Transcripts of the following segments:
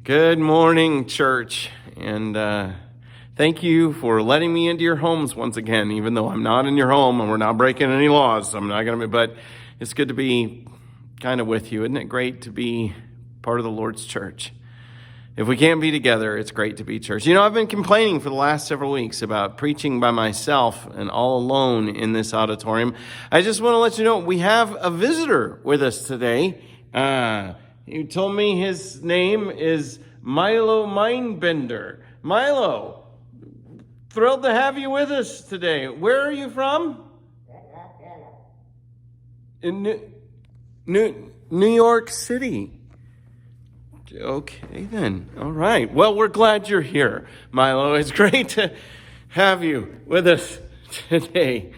Good morning, church, and thank you for letting me into your homes once again, even though I'm not in your home and we're not breaking any laws. So I'm not going to be, but it's good to be kind of with you. Isn't it great to be part of the Lord's church? If we can't be together, it's great to be church. You know, I've been complaining for the last several weeks about preaching by myself and all alone in this auditorium. I just want to let you know we have a visitor with us today. He told me his name is Milo Mindbender. Milo, thrilled to have you with us today. Where are you from? In New York City. Okay, then. All right. Well, we're glad you're here, Milo. It's great to have you with us today.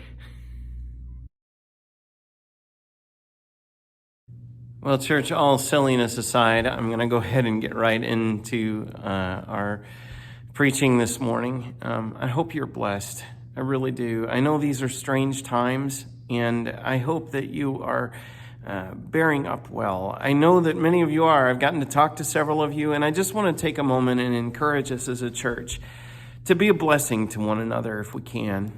Well, church, all silliness aside, I'm going to go ahead and get right into our preaching this morning. I hope you're blessed. I really do. I know these are strange times, and I hope that you are bearing up well. I know that many of you are. I've gotten to talk to several of you, and I just want to take a moment and encourage us as a church to be a blessing to one another if we can.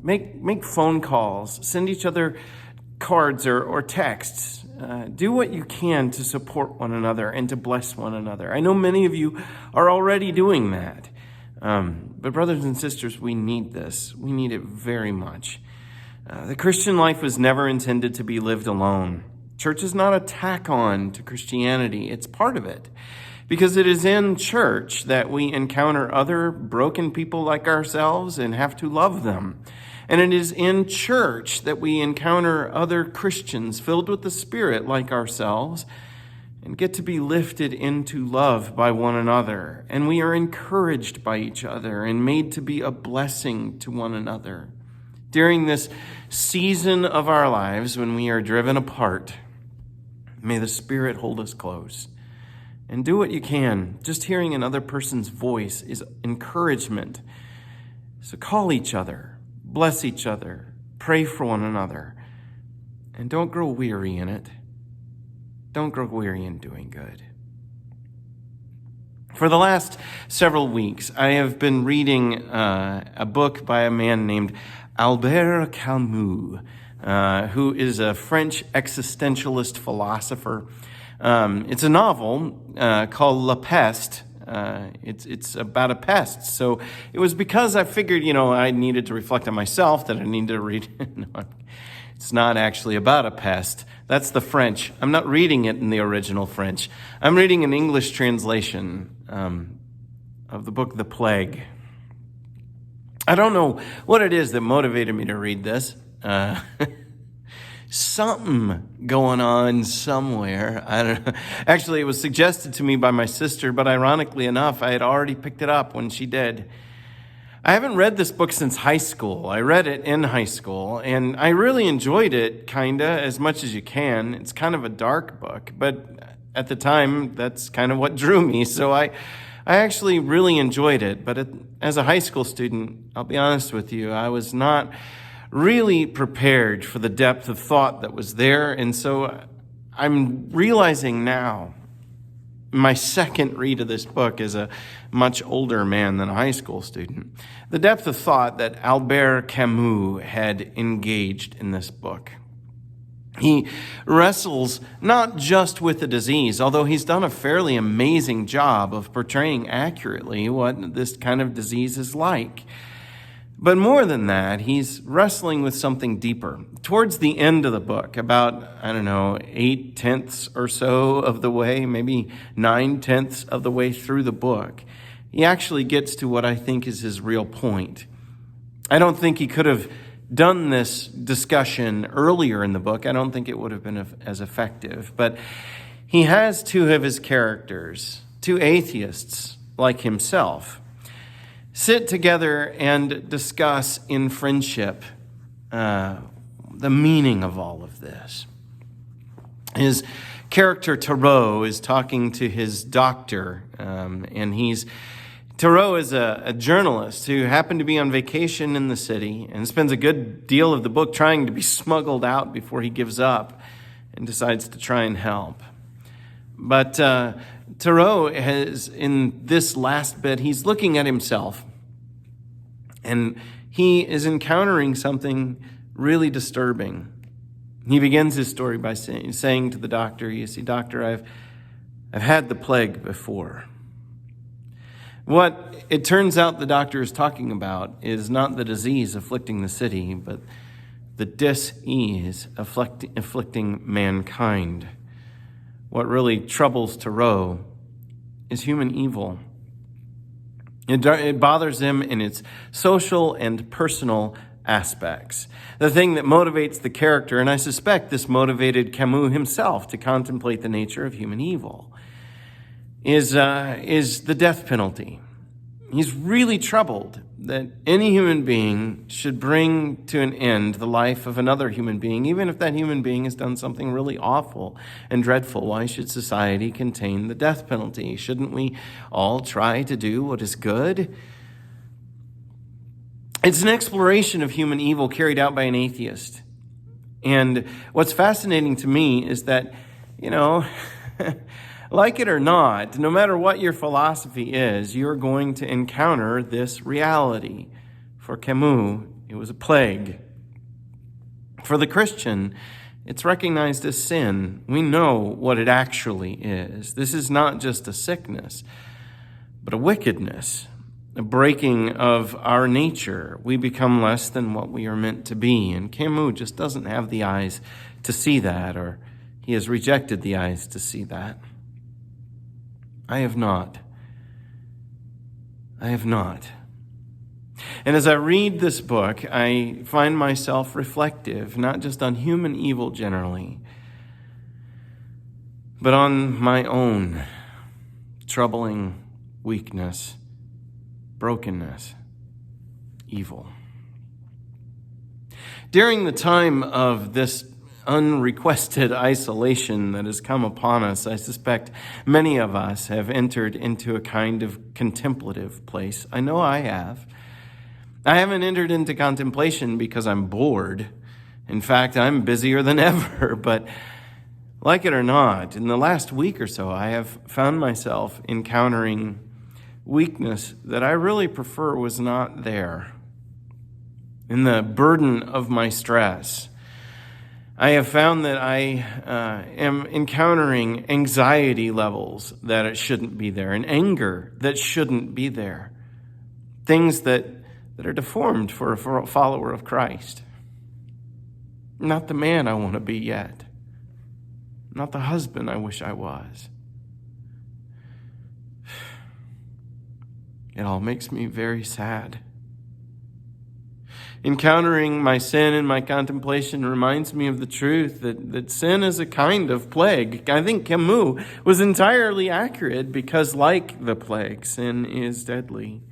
Make phone calls, send each other cards or texts. Do what you can to support one another and to bless one another. I know many of you are already doing that. But brothers and sisters, we need this. We need it very much. The Christian life was never intended to be lived alone. Church is not a tack-on to Christianity. It's part of it. Because it is in church that we encounter other broken people like ourselves and have to love them. And it is in church that we encounter other Christians filled with the Spirit like ourselves and get to be lifted into love by one another. And we are encouraged by each other and made to be a blessing to one another. During this season of our lives when we are driven apart, may the Spirit hold us close. And do what you can. Just hearing another person's voice is encouragement. So call each other. Bless each other, pray for one another, and don't grow weary in it. Don't grow weary in doing good. For the last several weeks, I have been reading a book by a man named Albert Camus, who is a French existentialist philosopher. It's a novel called La Peste. It's about a pest. So it was because I figured, I needed to reflect on myself that I needed to read. No, it's not actually about a pest. That's the French. I'm not reading it in the original French. I'm reading an English translation of the book The Plague. I don't know what it is that motivated me to read this. Something going on somewhere. I don't know. Actually, it was suggested to me by my sister, but ironically enough, I had already picked it up when she did. I haven't read this book since high school. I read it in high school, and I really enjoyed it, as much as you can. It's kind of a dark book, but at the time, that's kind of what drew me. So I actually really enjoyed it. But as a high school student, I'll be honest with you, I was not really prepared for the depth of thought that was there. And so I'm realizing now, my second read of this book as a much older man than a high school student, the depth of thought that Albert Camus had engaged in this book. He wrestles not just with the disease, although he's done a fairly amazing job of portraying accurately what this kind of disease is like. But more than that, he's wrestling with something deeper. Towards the end of the book, about, 8/10 or so of the way, maybe 9/10 of the way through the book, he actually gets to what I think is his real point. I don't think he could have done this discussion earlier in the book. I don't think it would have been as effective. But he has two of his characters, two atheists like himself, sit together and discuss in friendship the meaning of all of this. His character, Tarot, is talking to his doctor, and Tarot is a journalist who happened to be on vacation in the city and spends a good deal of the book trying to be smuggled out before he gives up and decides to try and help. But Thoreau has, in this last bit, he's looking at himself. And he is encountering something really disturbing. He begins his story by saying to the doctor, "You see, doctor, I've had the plague before." What it turns out the doctor is talking about is not the disease afflicting the city, but the dis-ease afflicting mankind. What really troubles Thoreau is human evil. It bothers him in its social and personal aspects. The thing that motivates the character, and I suspect this motivated Camus himself to contemplate the nature of human evil, is the death penalty. He's really troubled that any human being should bring to an end the life of another human being, even if that human being has done something really awful and dreadful. Why should society contain the death penalty? Shouldn't we all try to do what is good? It's an exploration of human evil carried out by an atheist. And what's fascinating to me is that, like it or not, no matter what your philosophy is, you're going to encounter this reality. For Camus, it was a plague. For the Christian, it's recognized as sin. We know what it actually is. This is not just a sickness, but a wickedness, a breaking of our nature. We become less than what we are meant to be. And Camus just doesn't have the eyes to see that, or he has rejected the eyes to see that. I have not. I have not. And as I read this book, I find myself reflective, not just on human evil generally, but on my own troubling weakness, brokenness, evil. During the time of this unrequested isolation that has come upon us, I suspect many of us have entered into a kind of contemplative place. I know I have. I haven't entered into contemplation because I'm bored. In fact, I'm busier than ever. But like it or not, in the last week or so, I have found myself encountering weakness that I really prefer was not there. In the burden of my stress, I have found that I am encountering anxiety levels that it shouldn't be there, and anger that shouldn't be there. Things that are deformed for a follower of Christ. Not the man I want to be yet. Not the husband I wish I was. It all makes me very sad. Encountering my sin in my contemplation reminds me of the truth that sin is a kind of plague. I think Camus was entirely accurate because, like the plague, sin is deadly.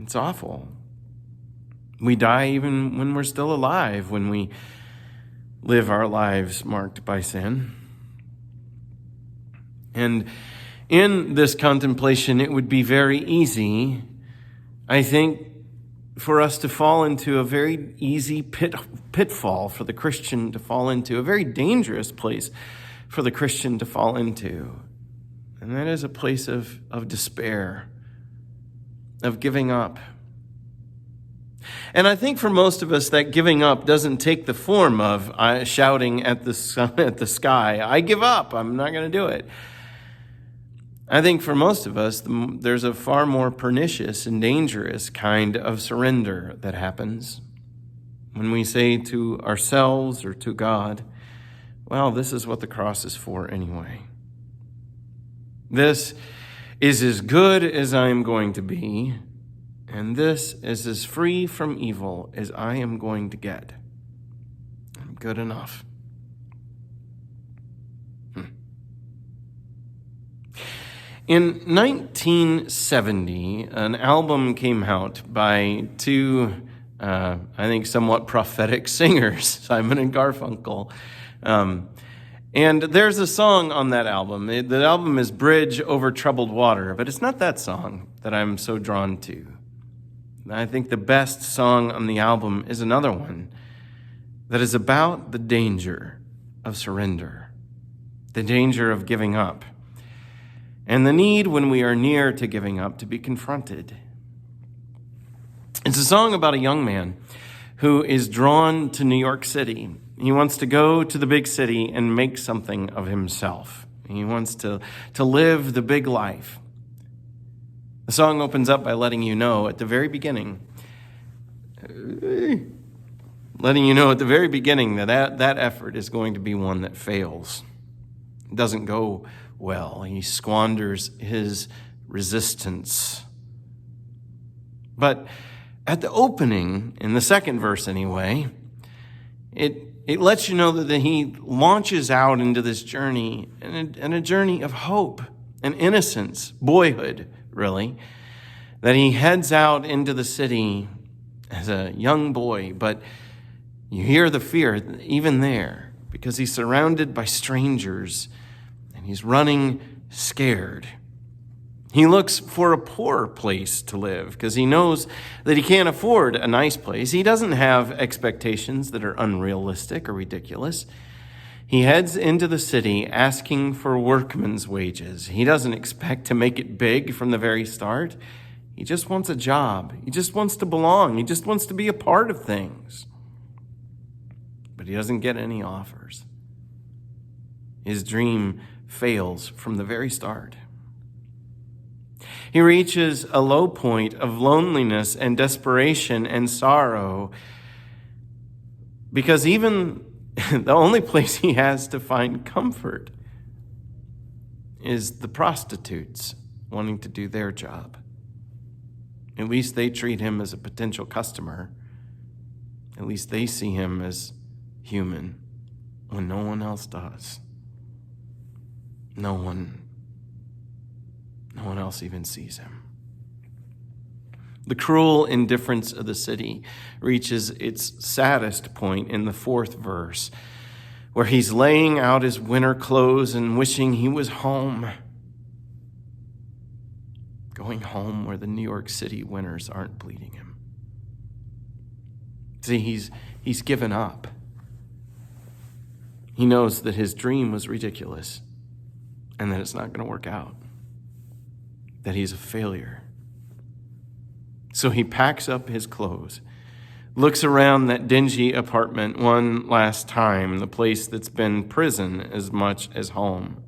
It's awful. We die even when we're still alive, when we live our lives marked by sin. And in this contemplation, it would be very easy, I think, for us to fall into a very easy pitfall for the Christian to fall into, a very dangerous place for the Christian to fall into. And that is a place of despair, of giving up. And I think for most of us, that giving up doesn't take the form of shouting at the sky, "I give up, I'm not going to do it." I think for most of us, there's a far more pernicious and dangerous kind of surrender that happens when we say to ourselves or to God, well, this is what the cross is for anyway. This is as good as I am going to be, and this is as free from evil as I am going to get. I'm good enough. In 1970, an album came out by two, I think, somewhat prophetic singers, Simon and Garfunkel. And there's a song on that album. The album is Bridge Over Troubled Water, but it's not that song that I'm so drawn to. I think the best song on the album is another one that is about the danger of surrender. the danger of giving up, and the need when we are near to giving up to be confronted. It's a song about a young man who is drawn to New York City. He wants to go to the big city and make something of himself. He wants to live the big life. The song opens up by letting you know at the very beginning that effort is going to be one that fails. It doesn't go well. He squanders his resistance. But at the opening, in the second verse anyway, it lets you know that he launches out into this journey, and a journey of hope and innocence, boyhood, really, that he heads out into the city as a young boy, but you hear the fear even there because he's surrounded by strangers and he's running scared. He looks for a poor place to live because he knows that he can't afford a nice place. He doesn't have expectations that are unrealistic or ridiculous. He heads into the city asking for workman's wages. He doesn't expect to make it big from the very start. He just wants a job. He just wants to belong. He just wants to be a part of things. But he doesn't get any offers. His dream fails from the very start. He reaches a low point of loneliness and desperation and sorrow because even the only place he has to find comfort is the prostitutes wanting to do their job. At least they treat him as a potential customer. At least they see him as human when no one else does. No one else even sees him. The cruel indifference of the city reaches its saddest point in the fourth verse, where he's laying out his winter clothes and wishing he was home. Going home where the New York City winters aren't bleeding him. See, he's given up. He knows that his dream was ridiculous and that it's not going to work out. That he's a failure. So he packs up his clothes, looks around that dingy apartment one last time, the place that's been prison as much as home,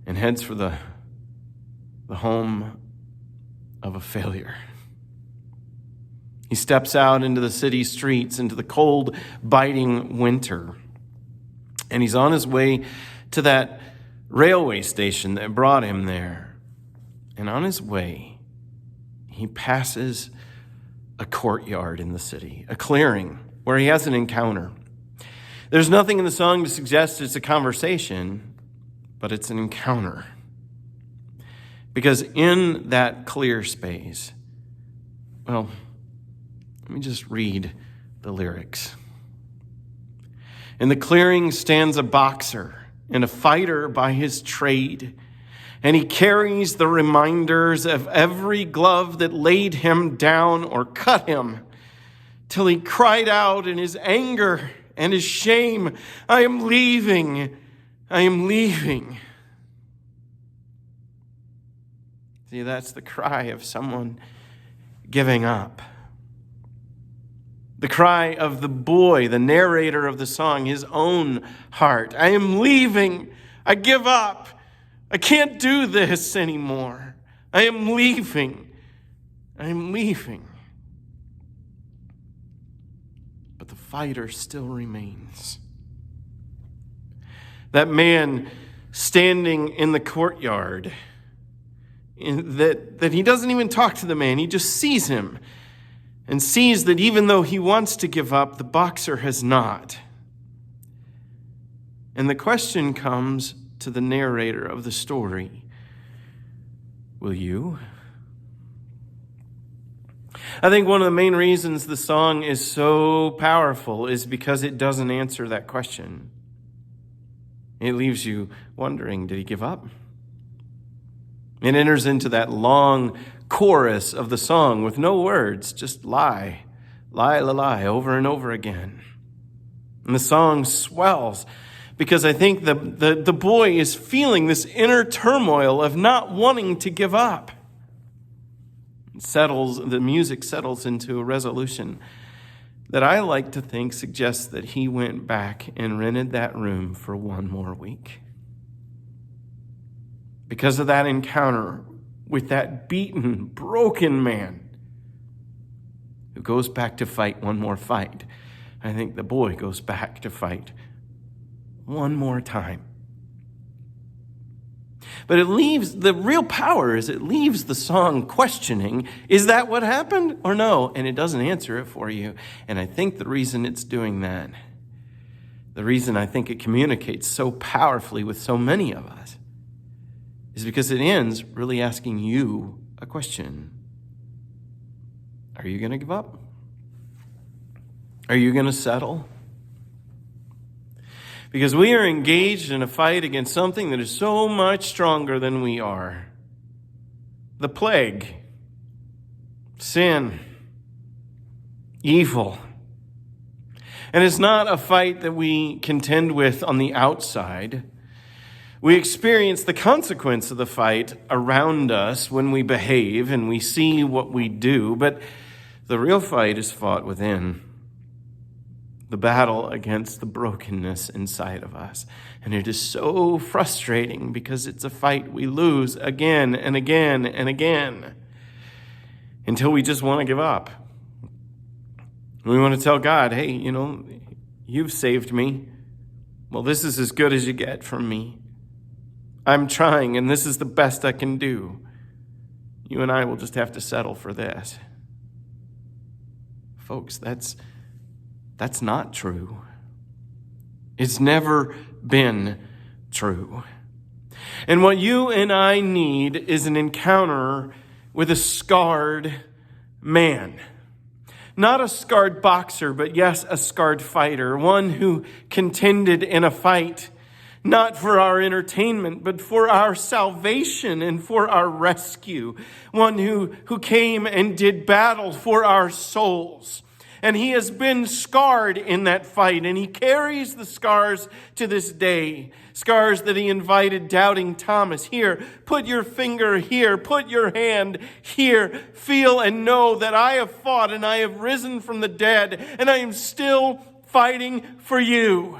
and heads for the home of a failure. He steps out into the city streets, into the cold, biting winter, and he's on his way to that railway station that brought him there. And on his way, he passes a courtyard in the city, a clearing where he has an encounter. There's nothing in the song to suggest it's a conversation, but it's an encounter. Because in that clear space, well, let me just read the lyrics. In the clearing stands a boxer and a fighter by his trade, and he carries the reminders of every glove that laid him down or cut him, till he cried out in his anger and his shame, I am leaving, I am leaving. See, that's the cry of someone giving up. The cry of the boy, the narrator of the song, his own heart. I am leaving, I give up. I can't do this anymore. I am leaving. I am leaving. But the fighter still remains. That man standing in the courtyard, that he doesn't even talk to the man. He just sees him and sees that even though he wants to give up, the boxer has not. And the question comes to the narrator of the story, will you? I think one of the main reasons the song is so powerful is because it doesn't answer that question. It leaves you wondering, did he give up? It enters into that long chorus of the song with no words, just lie, lie, lie, lie, over and over again. And the song swells because I think the boy is feeling this inner turmoil of not wanting to give up. The music settles into a resolution that I like to think suggests that he went back and rented that room for one more week. Because of that encounter with that beaten, broken man who goes back to fight one more fight, I think the boy goes back to fight one more time. But the real power is it leaves the song questioning, is that what happened or no? And it doesn't answer it for you. And I think the reason it's doing that, the reason I think it communicates so powerfully with so many of us, is because it ends really asking you a question. Are you going to give up? Are you going to settle? Because we are engaged in a fight against something that is so much stronger than we are. The plague, sin, evil. And it's not a fight that we contend with on the outside. We experience the consequence of the fight around us when we behave and we see what we do, but the real fight is fought within. The battle against the brokenness inside of us. And it is so frustrating because it's a fight we lose again and again and again until we just want to give up. We want to tell God, hey, you've saved me. Well, this is as good as you get from me. I'm trying, and this is the best I can do. You and I will just have to settle for this. Folks, that's not true. It's never been true. And what you and I need is an encounter with a scarred man. Not a scarred boxer, but yes, a scarred fighter. One who contended in a fight, not for our entertainment, but for our salvation and for our rescue. One who came and did battle for our souls. And he has been scarred in that fight, and he carries the scars to this day. Scars that he invited doubting Thomas. Here, put your finger here, put your hand here. Feel and know that I have fought and I have risen from the dead, and I am still fighting for you.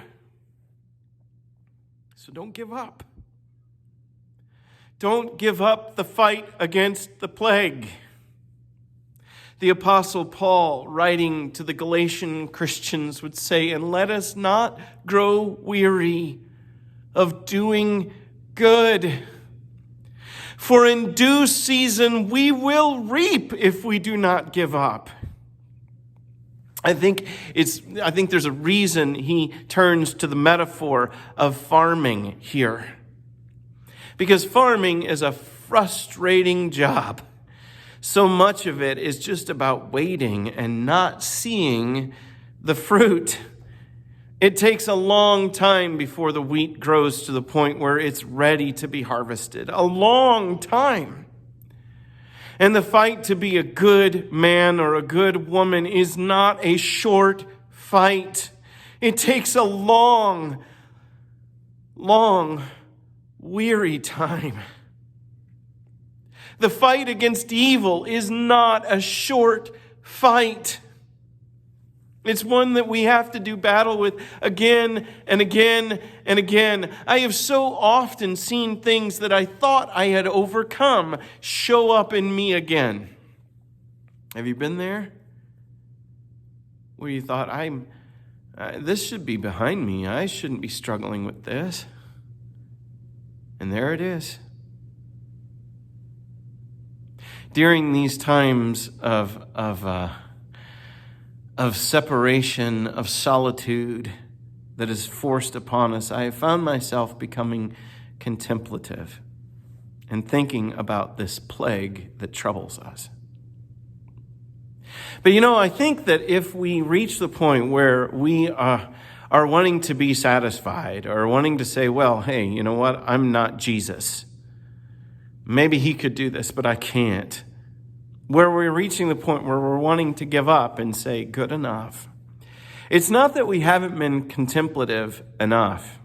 So don't give up. Don't give up the fight against the plague. The Apostle Paul, writing to the Galatian Christians, would say, and let us not grow weary of doing good. For in due season we will reap if we do not give up. I think there's a reason he turns to the metaphor of farming here. Because farming is a frustrating job. So much of it is just about waiting and not seeing the fruit. It takes a long time before the wheat grows to the point where it's ready to be harvested. A long time. And the fight to be a good man or a good woman is not a short fight. It takes a long, weary time. The fight against evil is not a short fight. It's one that we have to do battle with again and again and again. I have so often seen things that I thought I had overcome show up in me again. Have you been there? Where you thought, this should be behind me. I shouldn't be struggling with this. And there it is. During these times of separation, of solitude that is forced upon us, I have found myself becoming contemplative and thinking about this plague that troubles us. But I think that if we reach the point where we are wanting to be satisfied or wanting to say, well, hey, you know what? I'm not Jesus. Maybe he could do this, but I can't. Where we're reaching the point where we're wanting to give up and say, good enough. It's not that we haven't been contemplative enough.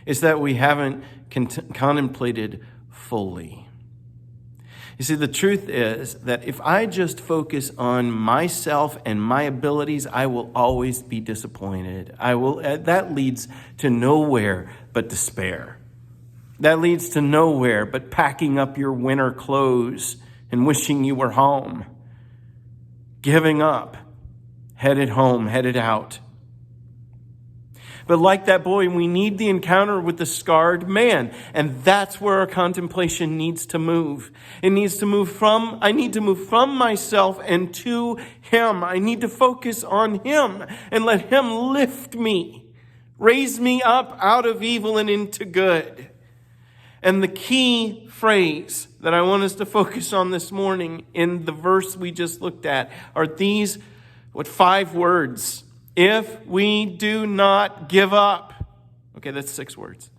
is that we haven't contemplated fully. You see, the truth is that if I just focus on myself and my abilities, I will always be disappointed. That leads to nowhere but despair. That leads to nowhere but packing up your winter clothes and wishing you were home. Giving up, headed home, headed out. But like that boy, we need the encounter with the scarred man. And that's where our contemplation needs to move. I need to move from myself and to him. I need to focus on him and let him lift me, raise me up out of evil and into good. And the key phrase that I want us to focus on this morning in the verse we just looked at are these, 5 words? If we do not give up. Okay, that's 6 words.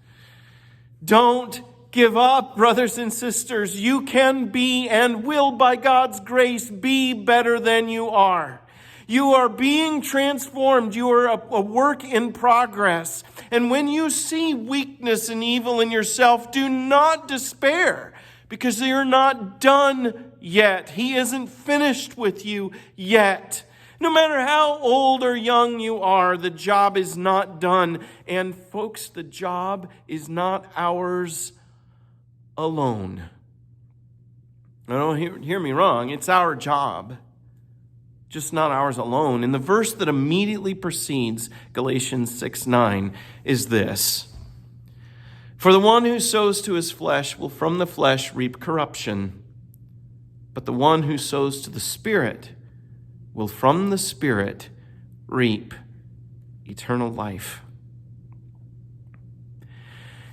Don't give up, brothers and sisters. You can be and will, by God's grace, be better than you are. You are being transformed. You are a work in progress. And when you see weakness and evil in yourself, do not despair, because you're not done yet. He isn't finished with you yet. No matter how old or young you are, the job is not done. And folks, the job is not ours alone. Now, don't hear me wrong. It's our job, just not ours alone. And the verse that immediately precedes Galatians 6:9 is this. For the one who sows to his flesh will from the flesh reap corruption, but the one who sows to the Spirit will from the Spirit reap eternal life.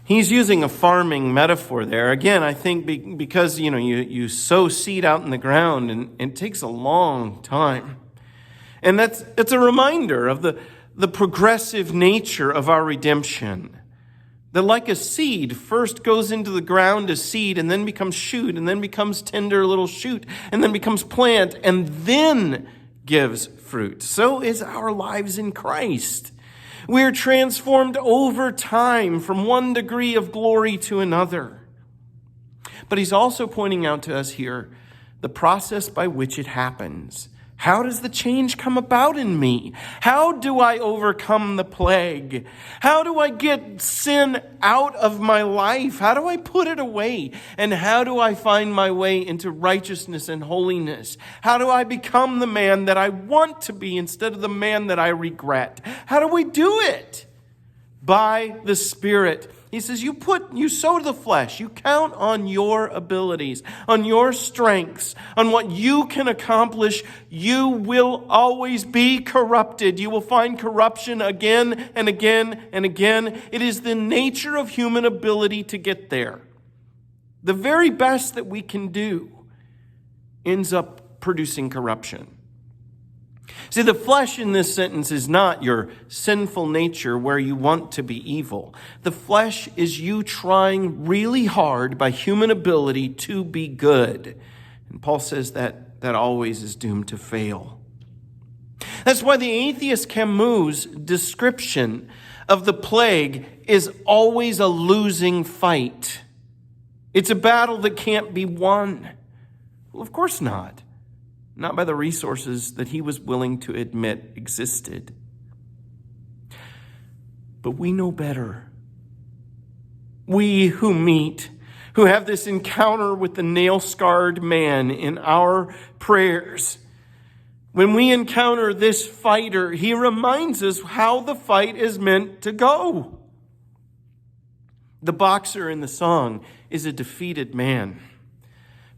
He's using a farming metaphor there. Again, I think because you sow seed out in the ground and it takes a long time. And it's a reminder of the progressive nature of our redemption. That like a seed, first goes into the ground as seed and then becomes shoot and then becomes tender little shoot and then becomes plant and then gives fruit. So is our lives in Christ. We are transformed over time from one degree of glory to another. But he's also pointing out to us here the process by which it happens. How does the change come about in me? How do I overcome the plague? How do I get sin out of my life? How do I put it away? And how do I find my way into righteousness and holiness? How do I become the man that I want to be instead of the man that I regret? How do we do it? By the Spirit. He says, you sow to the flesh. You count on your abilities, on your strengths, on what you can accomplish. You will always be corrupted. You will find corruption again and again and again. It is the nature of human ability to get there. The very best that we can do ends up producing corruption. See, the flesh in this sentence is not your sinful nature where you want to be evil. The flesh is you trying really hard by human ability to be good. And Paul says that always is doomed to fail. That's why the atheist Camus' description of the plague is always a losing fight. It's a battle that can't be won. Well, of course not. Not by the resources that he was willing to admit existed. But we know better. We who have this encounter with the nail-scarred man in our prayers, when we encounter this fighter, he reminds us how the fight is meant to go. The boxer in the song is a defeated man.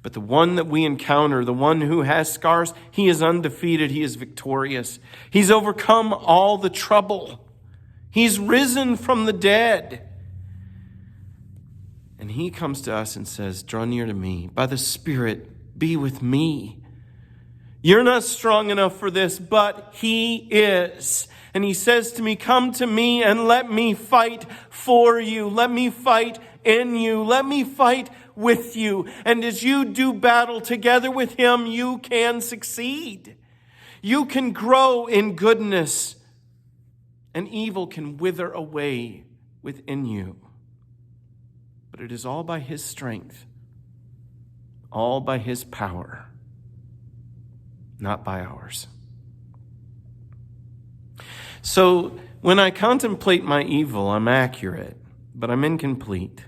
But the one that we encounter, the one who has scars, he is undefeated. He is victorious. He's overcome all the trouble. He's risen from the dead. And he comes to us and says, draw near to me. By the Spirit, be with me. You're not strong enough for this, but he is. And he says to me, come to me and let me fight for you. Let me fight in you. Let me fight with you. And as you do battle together with him, you can succeed. You can grow in goodness, and evil can wither away within you. but it is all by his strength, all by his power, not by ours. So when I contemplate my evil, I'm accurate, but I'm incomplete.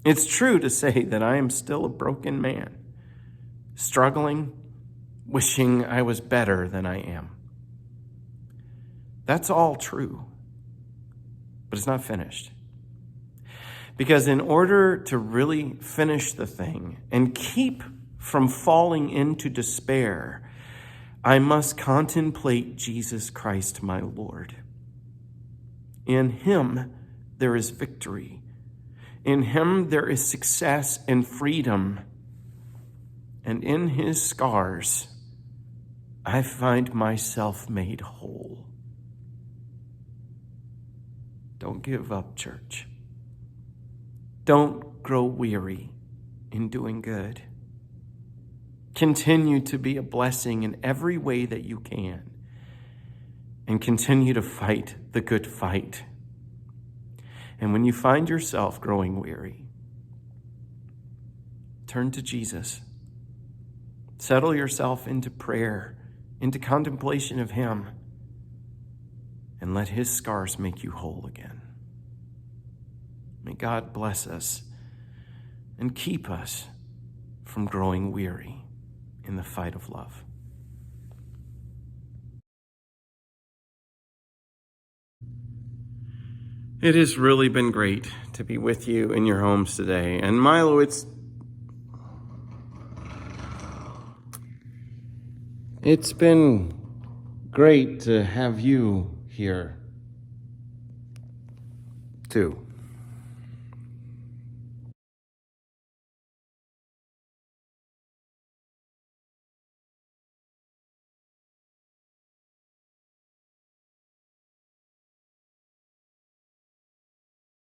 It's true to say that I am still a broken man, struggling, wishing I was better than I am. That's all true, but it's not finished. Because in order to really finish the thing and keep from falling into despair, I must contemplate Jesus Christ, my Lord. In him, there is victory. In him, there is success and freedom. And in his scars, I find myself made whole. Don't give up, church. Don't grow weary in doing good. Continue to be a blessing in every way that you can, and continue to fight the good fight. And when you find yourself growing weary, turn to Jesus. Settle yourself into prayer, into contemplation of him, and let his scars make you whole again. May God bless us and keep us from growing weary in the fight of love. It has really been great to be with you in your homes today. And Milo, it's been great to have you here too.